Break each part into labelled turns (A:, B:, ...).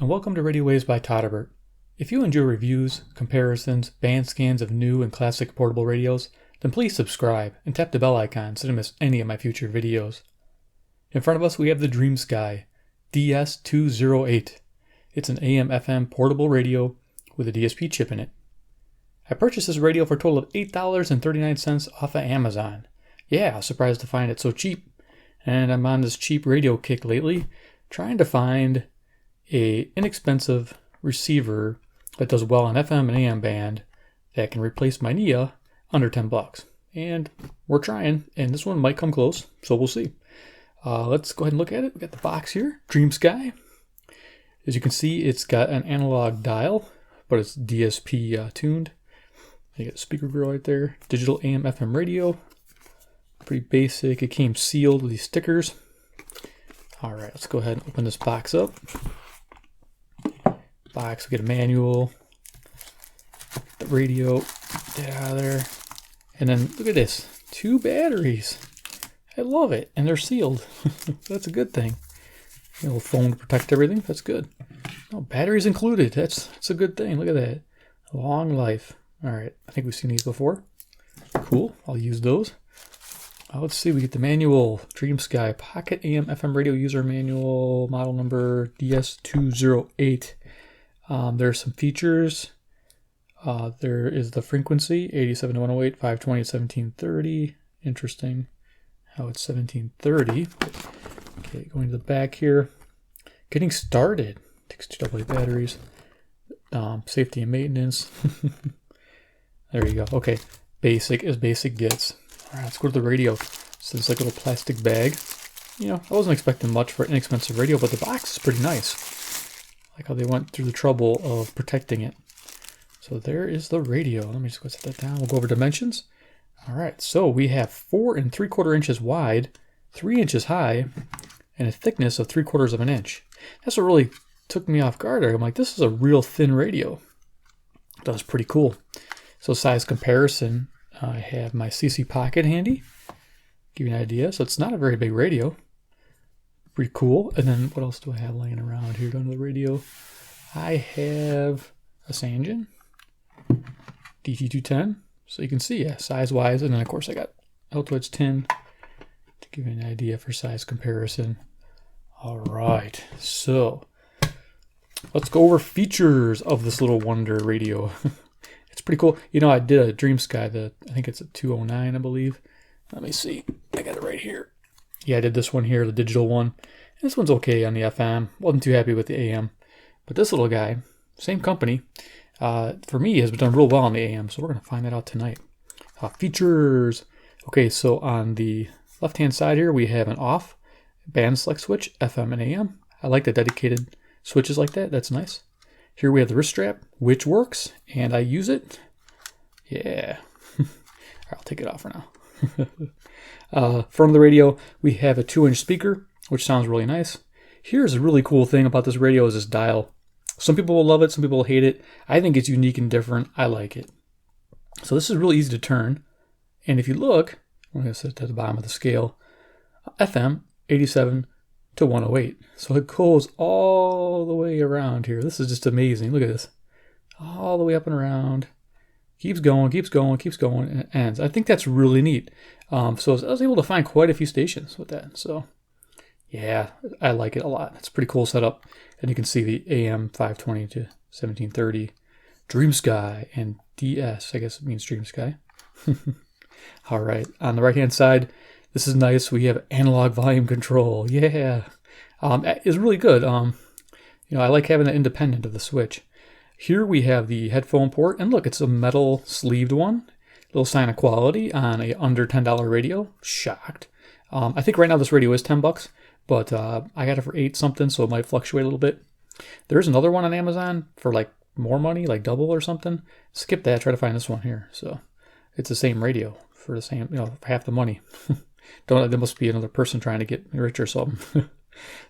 A: and welcome to Radio Waves by Todderbert. If you enjoy reviews, comparisons, band scans of new and classic portable radios, then please subscribe and tap the bell icon so you don't miss any of my future videos. In front of us we have the DreamSky DS208. It's an AM FM portable radio with a DSP chip in it. I purchased this radio for a total of $8.39 off of Amazon. Yeah, I was surprised to find it so cheap. And I'm on this cheap radio kick lately, trying to find a inexpensive receiver that does well on FM and AM band that can replace my Nia under 10 bucks. And we're trying, and this one might come close, so we'll see. Let's go ahead and look at it. We got the box here, DreamSky. As you can see, it's got an analog dial, but it's DSP tuned. You got a speaker grill right there, digital AM FM radio. Pretty basic. It came sealed with these stickers. All right, let's go ahead and open this box up. We get a manual, the radio, get out of there, and then look at this, 2 batteries. I love it, and they're sealed. That's a good thing. A little foam to protect everything. That's good. Oh, batteries included. That's a good thing. Look at that. Long life. All right, I think we've seen these before. Cool. I'll use those. Let's see. We get the manual. DreamSky Pocket AM FM Radio User Manual, model number DS208. There's some features. There is the frequency, 87 to 108, 520 to 1730. Interesting how it's 1730. Okay, going to the back here. Getting started. Takes 2 AA batteries. Safety and maintenance. There you go. Okay, basic as basic gets. All right, let's go to the radio. So it's like a little plastic bag. You know, I wasn't expecting much for an inexpensive radio, but the box is pretty nice. Like how they went through the trouble of protecting it. So there is the radio. Let me just go set that down. We'll go over dimensions. All right, so we have 4 3/4 inches wide, 3 inches high, and a thickness of 3/4 of an inch. That's what really took me off guard. I'm like, this is a real thin radio. That was pretty cool. So size comparison, I have my CC Pocket handy. Give you an idea. So it's not a very big radio. Pretty cool. And then what else do I have laying around here? Going to the radio. I have a Sanjin DT210. So you can see, yeah, size-wise. And then, of course, I got Altoids tin to give you an idea for size comparison. All right. So let's go over features of this little wonder radio. It's pretty cool. You know, I did a DreamSky, I think it's a 209, I believe. Let me see. I got it right here. Yeah, I did this one here, the digital one. This one's okay on the FM. Wasn't too happy with the AM. But this little guy, same company, for me has been done real well on the AM. So we're going to find that out tonight. Features. Okay, so on the left-hand side here, we have an off band select switch, FM and AM. I like the dedicated switches like that. That's nice. Here we have the wrist strap, which works, and I use it. Yeah. I'll take it off for now. Front of the radio, we have a 2-inch speaker, which sounds really nice. Here's a really cool thing about this radio is this dial. Some people will love it, some people will hate it. I think it's unique and different. I like it. So this is really easy to turn. And if you look, I'm going to set it at the bottom of the scale, FM 87 to 108. So it goes all the way around here. This is just amazing. Look at this. All the way up and around. Keeps going, keeps going, keeps going, and it ends. I think that's really neat. So I was able to find quite a few stations with that. So yeah, I like it a lot. It's a pretty cool setup. And you can see the AM 520 to 1730, DreamSky, and DS. I guess it means DreamSky. All right, on the right-hand side, this is nice. We have analog volume control. Yeah, it's really good. You know, I like having it independent of the switch. Here we have the headphone port, and look, it's a metal sleeved one. Little sign of quality on a under $10 radio. Shocked. I think right now this radio is 10 bucks, but I got it for 8 something, so it might fluctuate a little bit. There's another one on Amazon for like more money, like double or something. Skip that. Try to find this one here. So it's the same radio for the same, you know, for half the money. There must be another person trying to get rich or something.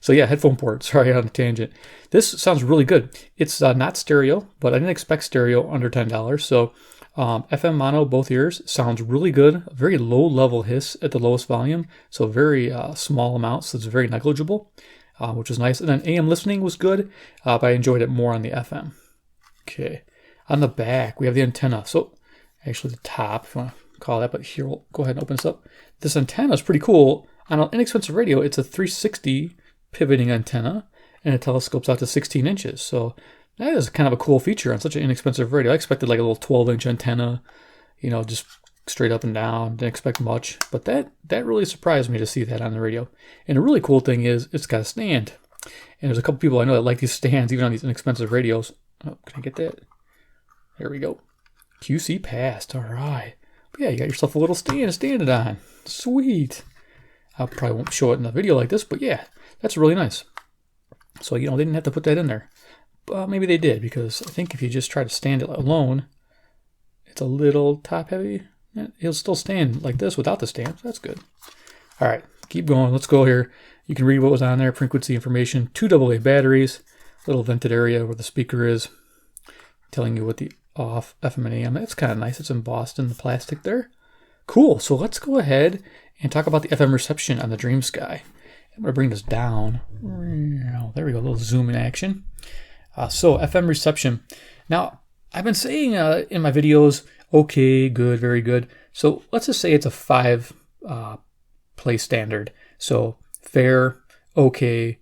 A: So yeah, headphone port. Sorry, on a tangent. This sounds really good. It's not stereo, but I didn't expect stereo under $10. So FM mono, both ears, sounds really good. Very low level hiss at the lowest volume. So very small amounts. So it's very negligible. which was nice. And then AM listening was good, but I enjoyed it more on the FM. Okay, on the back we have the antenna. So actually the top, if you want to call that, but here we'll go ahead and open this up. This antenna is pretty cool. On an inexpensive radio, it's a 360 pivoting antenna, and it telescopes out to 16 inches. So that is kind of a cool feature on such an inexpensive radio. I expected like a little 12-inch antenna, you know, just straight up and down. Didn't expect much, but that really surprised me to see that on the radio. And a really cool thing is it's got a stand. And there's a couple people I know that like these stands, even on these inexpensive radios. Oh, can I get that? There we go. QC passed. All right. But yeah, you got yourself a little stand to stand it on. Sweet. I probably won't show it in a video like this, but yeah, that's really nice. So, you know, they didn't have to put that in there. Maybe they did, because I think if you just try to stand it alone, it's a little top heavy. It'll still stand like this without the stand. So that's good. All right, keep going. Let's go here. You can read what was on there. Frequency information, 2 AA batteries, little vented area where the speaker is, telling you what the off FM and AM. That's kind of nice. It's embossed in the plastic there. Cool. So let's go ahead and talk about the FM reception on the DreamSky. I'm going to bring this down. There we go. A little zoom in action. So FM reception. Now, I've been saying in my videos, okay, good, very good. So let's just say it's a 5 place standard. So fair, okay,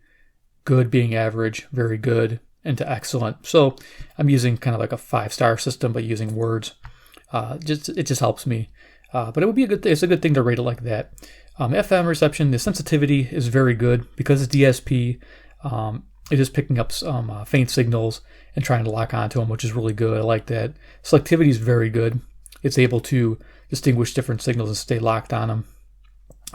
A: good being average, very good, into excellent. So I'm using kind of like a 5-star system, but using words. It just helps me. But it would be a good thing. It's a good thing to rate it like that. FM reception, the sensitivity is very good because it's DSP. It is picking up some faint signals and trying to lock onto them, which is really good. I like that. Selectivity is very good. It's able to distinguish different signals and stay locked on them.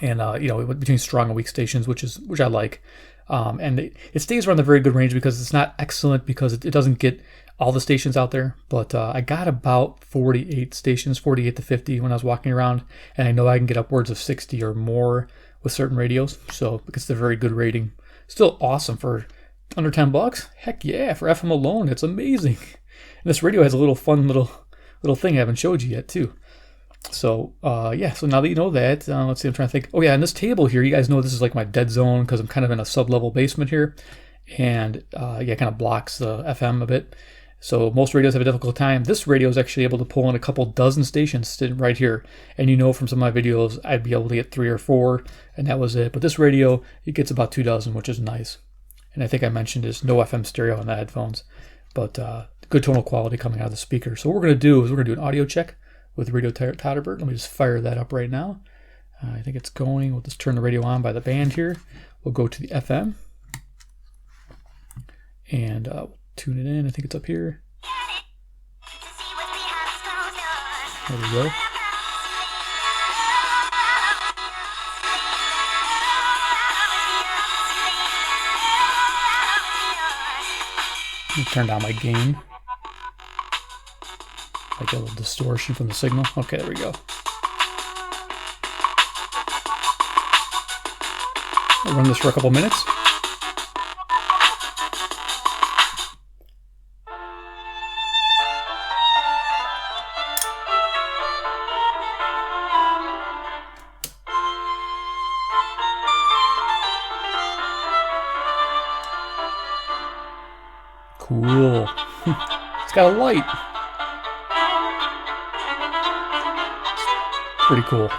A: And you know, between strong and weak stations, which I like. And it stays around the very good range because it's not excellent because it doesn't get all the stations out there. But I got about 48 stations, 48 to 50 when I was walking around, and I know I can get upwards of 60 or more with certain radios. So it's a very good rating. Still awesome for under $10. Heck yeah, for FM alone, it's amazing. And this radio has a little fun little thing I haven't showed you yet too. So yeah, so now that you know that, let's see, I'm trying to think. Oh yeah, and this table here, you guys know this is like my dead zone because I'm kind of in a sub-level basement here, and yeah, it kind of blocks the FM a bit. So most radios have a difficult time. This radio is actually able to pull in a couple dozen stations sitting right here. And you know from some of my videos, I'd be able to get 3 or 4, and that was it. But this radio, it gets about 2 dozen, which is nice. And I think I mentioned there's no FM stereo on the headphones, but good tonal quality coming out of the speaker. So what we're going to do is we're going to do an audio check with Radio Todderbert. Let me just fire that up right now. I think it's going. We'll just turn the radio on by the band here. We'll go to the FM and tune it in. I think it's up here. There we go. Let me turn down my gain. Like a little distortion from the signal. Okay, there we go. I'll run this for a couple minutes. Cool. It's got a light. Pretty cool.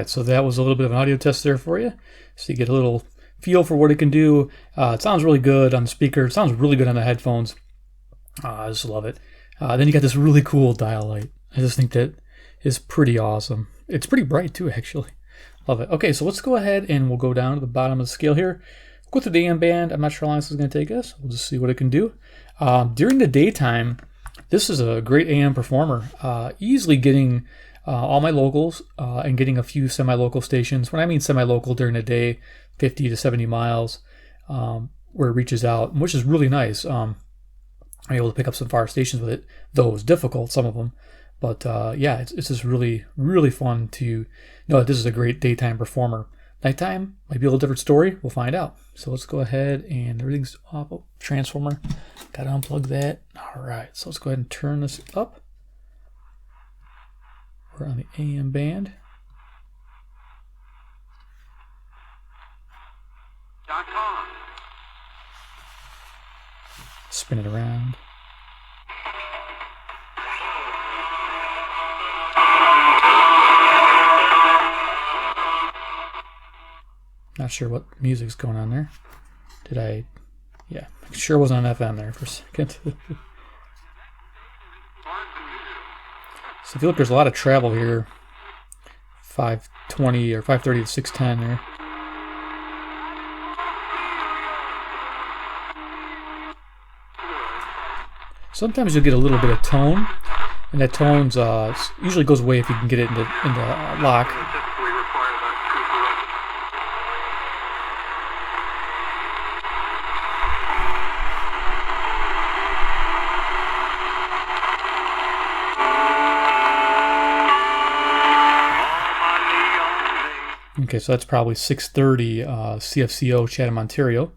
A: right, so that was a little bit of an audio test there for you, so you get a little feel for what it can do. It sounds really good on the speaker. It sounds really good on the headphones. I just love it. Then you got this really cool dial light. I just think that is pretty awesome. It's pretty bright too, actually. Love it. Okay, so let's go ahead and we'll go down to the bottom of the scale here. Go through the AM band. I'm not sure how long this is going to take us. We'll just see what it can do. During the daytime, this is a great AM performer. Easily getting all my locals and getting a few semi-local stations. When I mean semi-local, during the day, 50 to 70 miles, where it reaches out, which is really nice. I'm able to pick up some far stations with it, though it was difficult, some of them. But yeah, it's just really, really fun to know that this is a great daytime performer. Nighttime might be a little different story. We'll find out. So let's go ahead and everything's off. Oh, transformer. Got to unplug that. All right. So let's go ahead and turn this up. We're on the AM band. Spin it around. Not sure what music's going on there. Did I? Yeah, sure wasn't on FM there for a second. So if you look, there's a lot of travel here. 520 or 530 to 610 there. Sometimes you'll get a little bit of tone, and that tone's usually goes away if you can get it into lock. Okay, so that's probably 630 CFCO Chatham, Ontario.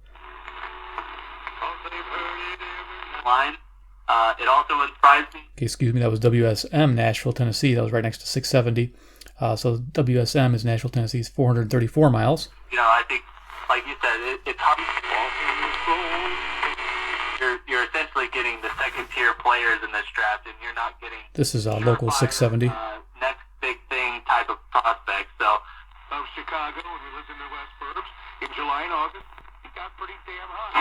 B: It also surprised me.
A: Okay, excuse me, that was WSM Nashville, Tennessee. That was right next to 670. So WSM is Nashville, Tennessee's 434 miles.
B: You know, I think, like you said, it's hard. You're essentially getting the second-tier players in this draft, and you're not getting...
A: This is local 670.
B: Next big thing type of prospect, so...
C: Of Chicago, and he lives in the West Burbs. In July and August, he got pretty damn hot.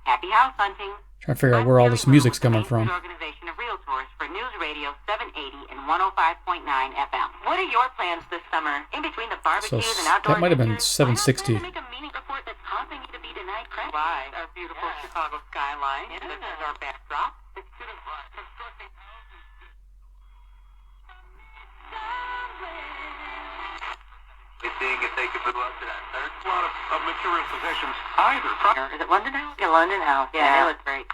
D: Happy house hunting.
A: Trying to figure out where all this music's coming from.
D: Organization of Realtors for News Radio 780 and 105.9 FM. What are your plans this summer? In between the barbecues and outdoor
A: that might have been
D: adventures,
A: 760.
D: why not make a meeting report that's causing you to be denied credit? Why? Our beautiful Chicago skyline. This is our backdrop.
B: Seeing if they could move up to that third.
C: A lot of material possessions either.
D: Is it London House? Yeah, London House. Yeah, it looks great.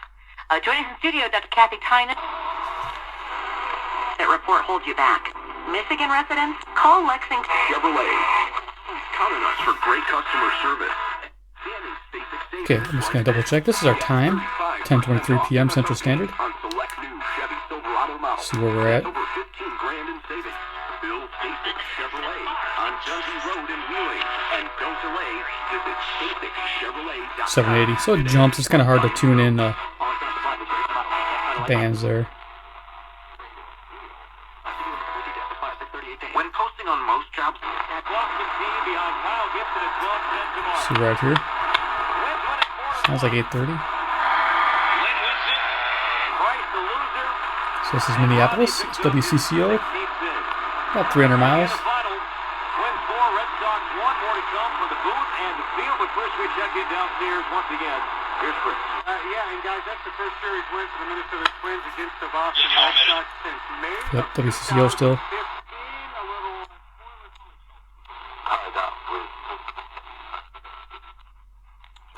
D: Joining us in studio, Dr. Kathy Tynan. That report holds you back. Michigan residents, call Lexington.
C: Chevrolet. Count on us for great customer service.
A: Okay, I'm just going to double check. This is our time, 10:23 p.m. Central Standard.
C: On select new Chevy Silverado models.
A: See where we're at.
C: Over 15 grand in savings. Bill Basic Chevrolet on Dundee Road in Wheeling. And don't delay, visit basicchevrolet.com.
A: 780. So it jumps. It's kind of hard to tune in the bands there.
C: When posting on most jobs,
A: See right here. Sounds like 8:30. So this is Minneapolis. It's WCCO. About 300 miles.
C: We check in downstairs once again. Here's Chris. Yeah, and guys, that's the first series win for the Minnesota Twins against the Boston Red Sox since May.
A: Yep, WCCO still.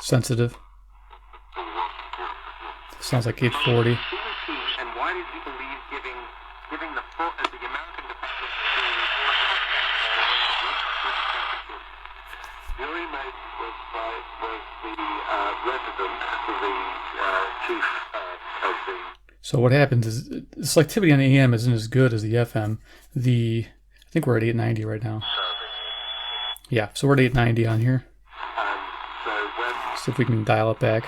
A: Sensitive. Sounds like 840.
C: And why did you believe giving the full the American defense Billy Mays was the resident of the chief of the...
A: So what happens is the selectivity on the AM isn't as good as the FM. I think we're at 890 right now. Yeah, so we're at 890 on here. See if we can dial it back.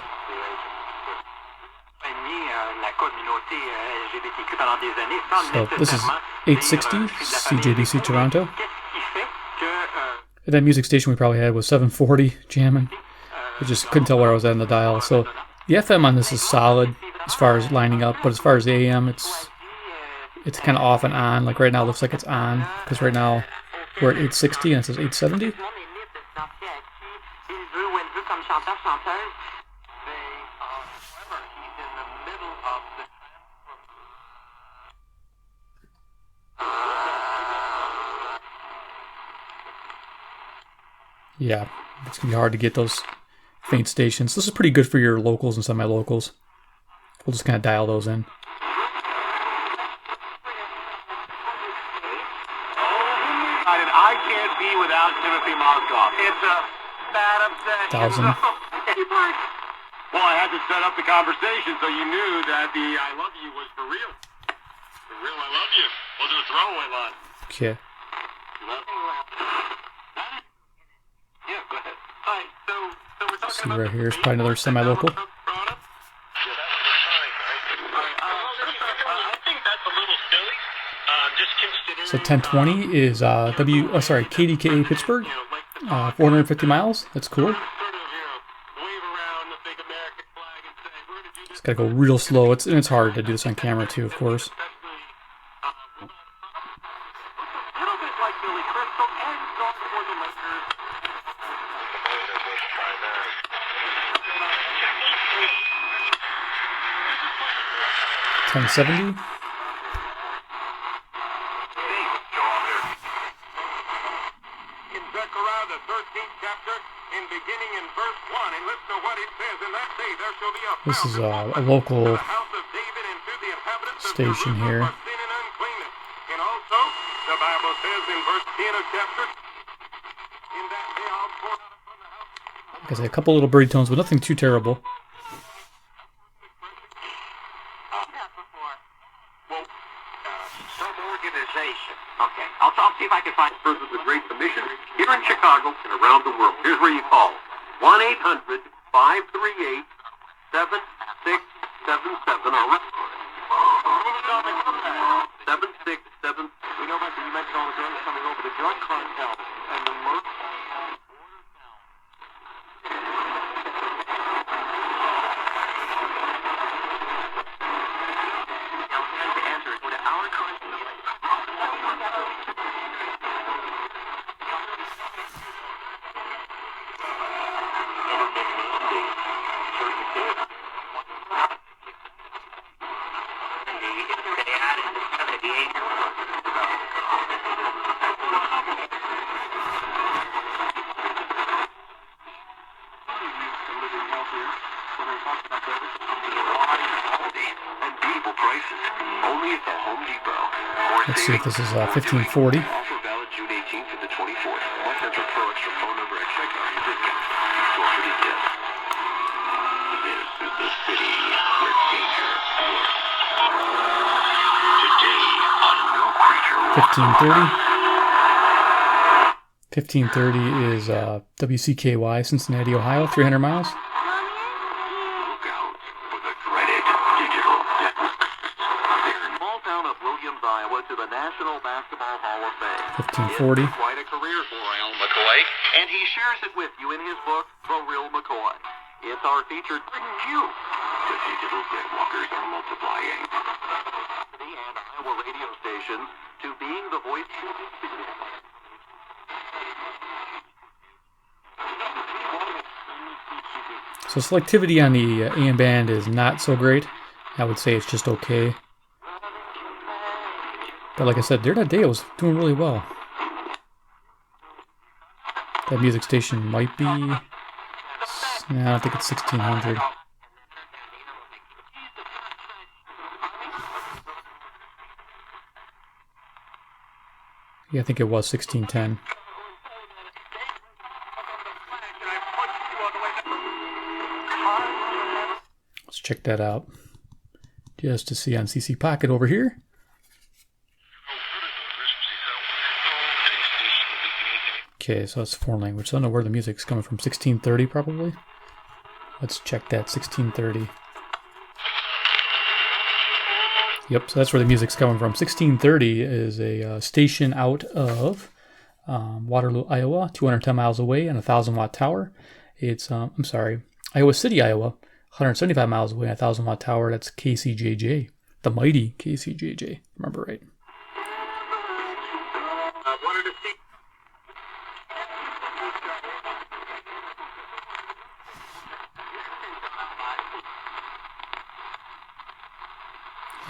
A: So this is 860 CJBC Toronto. And that music station we probably had was 740 jamming. I just couldn't tell where I was at in the dial. So the FM on this is solid as far as lining up, but as far as the AM, it's kind of off and on. Like right now, it looks like it's on because right now we're at 860 and it says 870. Yeah, it's going to be hard to get those faint stations. This is pretty good for your locals and semi-locals. We'll just kind of dial those in.
C: I can't be without Timothy Mozgov. It's a bad obsession.
A: 1,000.
C: Well, I had to set up the conversation so you knew that the I love you was for real. For real, I love you. Wasn't a throwaway line.
A: Okay.
C: Yeah, go ahead. All right, so we're talking
A: See right here is probably another semi-local.
C: I think that's a little silly. Just consider.
A: So 1020 is KDKA Pittsburgh, 450 miles. That's cool. Just gotta go real slow. It's hard to do this on camera too, of course. $10.70. This is a local station here. Like I say, a couple little birdie tones, but nothing too terrible.
C: Okay, I'll see if I can find persons with great submissions here in Chicago and around the world. Here's where you call. 1-800-538-7677 or 7677. We know about you mentioned all the drugs coming over, the drug cartel and the murder.
A: Let's see if this is 1540.
C: Offer valid June 18th to the 24th. One Central Pro extra phone number at checkout. Discount. Store for details. This is the city where danger lurks. Today, a new creature.
A: 1530. 1530 is WCKY, Cincinnati, Ohio, 300 miles.
C: Look out for the dreaded digital network. Small town of Williams, Iowa, to the National Basketball Hall of Fame.
A: 1540.
C: It's quite a career for Al McCoy, and he shares it with you in his book, The Real McCoy. It's our featured you. The digital deadwalkers are multiplying. And Iowa radio stations to being the voice to
A: So selectivity on the AM band is not so great. I would say it's just okay. But like I said, during that day I was doing really well. That music station might be... No, I don't think it's 1600. Yeah, I think it was 1610. Let's check that out. Just to see on CC Pocket over here. Okay, so that's foreign language. So I don't know where the music's coming from. 1630 probably. Let's check that. 1630. Yep, so that's where the music's coming from. 1630 is a station out of Waterloo, Iowa, 210 miles away on a 1,000-watt tower. It's, Iowa City, Iowa, 175 miles away on a 1,000-watt tower. That's KCJJ, the mighty KCJJ. Remember right?
C: Wanted to see.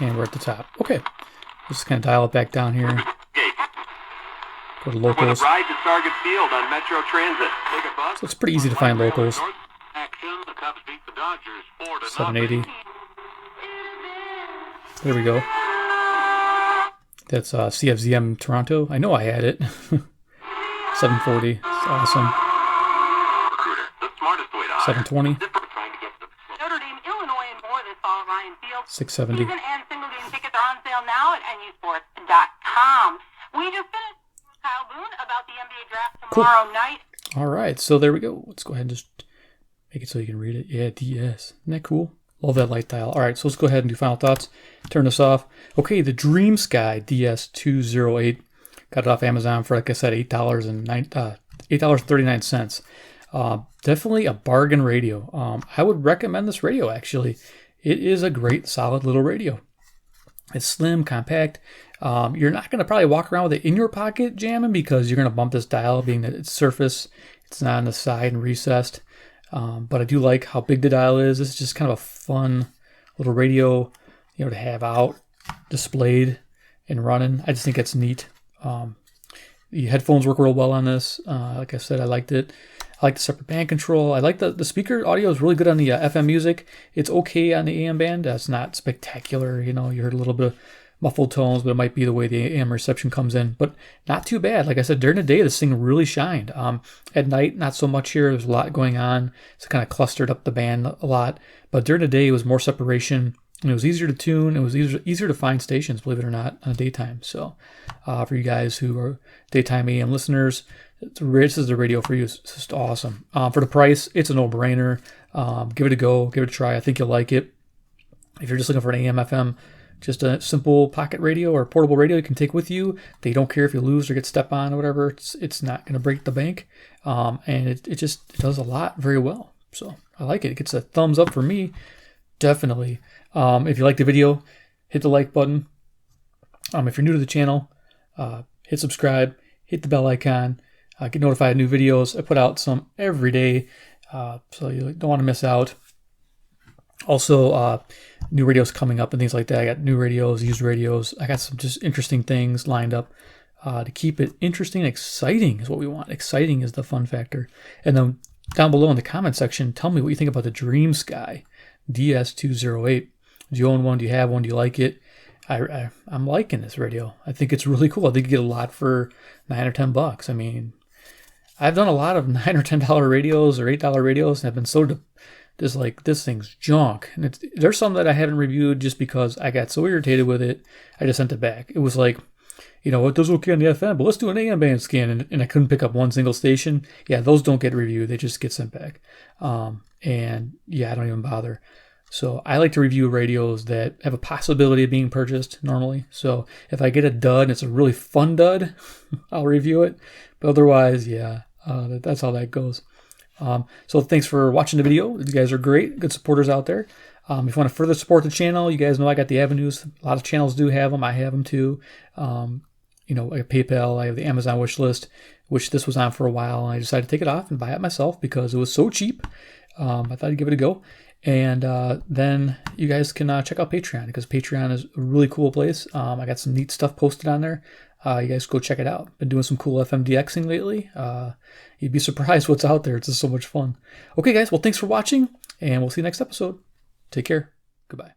A: And we're at the top. Okay, just kind of dial it back down here. Go to locals.
C: Ride to Target Field on Metro Transit. Take a bus.
A: So it's pretty easy to find locals.
C: Action. The Cubs beat the Dodgers 4-0.
A: 780. There we go. That's CFZM Toronto. I know I had it. 740. It's awesome.
C: Recruiter. The smartest way to
A: 720.
C: Trying to get the
D: Notre Dame, Illinois, and more this fall at Ryan Field.
A: 670.
D: Season and single game tickets are on sale now at nusports.com. We just finished with Kyle Boone about the NBA draft tomorrow night.
A: All right, so there we go. Let's go ahead and just make it so you can read it. Yeah, DS. Isn't that cool? Love that light dial. All right, so let's go ahead and do final thoughts. Turn this off. Okay, the DreamSky DS208. Got it off Amazon for, like I said, $8.39. Definitely a bargain radio. I would recommend this radio, actually. It is a great, solid little radio. It's slim, compact. You're not going to probably walk around with it in your pocket jamming because you're going to bump this dial, being that it's surface. It's not on the side and recessed. But I do like how big the dial is. This is just kind of a fun little radio, to have out displayed and running. I just think it's neat. The headphones work real well on this. Like I said, I liked it. I like the separate band control. I like the speaker audio is really good on the FM music. It's okay on the AM band. It's not spectacular. You heard a little bit of muffled tones, but it might be the way the AM reception comes in. But not too bad. Like I said, during the day, this thing really shined. At night, not so much here. There's a lot going on. It's kind of clustered up the band a lot. But during the day, it was more separation. And it was easier to tune. It was easier to find stations, believe it or not, on daytime. So for you guys who are daytime AM listeners, this is the radio for you. It's just awesome. For the price, it's a no-brainer. Give it a go. Give it a try. I think you'll like it. If you're just looking for an AM, FM, just a simple pocket radio or portable radio you can take with you. They don't care if you lose or get stepped on or whatever. It's not going to break the bank. And it does a lot very well. So I like it. It gets a thumbs up for me. Definitely. If you like the video, hit the like button. If you're new to the channel, hit subscribe, hit the bell icon, get notified of new videos. I put out some every day, so you don't want to miss out. Also, new radios coming up and things like that. I got new radios, used radios. I got some just interesting things lined up to keep it interesting and exciting is what we want. Exciting is the fun factor. And then down below in the comment section, tell me what you think about the DreamSky DS208. Do you own one? Do you have one? Do you like it? I'm liking this radio. I think it's really cool. I think you get a lot for $9 or $10. I mean, I've done a lot of $9 or $10 radios or $8 radios, and I've been so just like, this thing's junk. And there's some that I haven't reviewed just because I got so irritated with it, I just sent it back. It was like, it does okay on the FM, but let's do an AM band scan, and I couldn't pick up one single station. Yeah, those don't get reviewed. They just get sent back. And yeah, I don't even bother. So I like to review radios that have a possibility of being purchased normally. So if I get a dud and it's a really fun dud, I'll review it. But otherwise, yeah, that's how that goes. So thanks for watching the video. You guys are great, good supporters out there. If you want to further support the channel, you guys know I got the avenues. A lot of channels do have them. I have them too. I have PayPal. I have the Amazon wish list, which this was on for a while. And I decided to take it off and buy it myself because it was so cheap. I thought I'd give it a go. And then you guys can check out Patreon because Patreon is a really cool place. I got some neat stuff posted on there. You guys go check it out. Been doing some cool FMDXing lately. You'd be surprised what's out there. It's just so much fun. Okay, guys. Well, thanks for watching, and we'll see you next episode. Take care. Goodbye.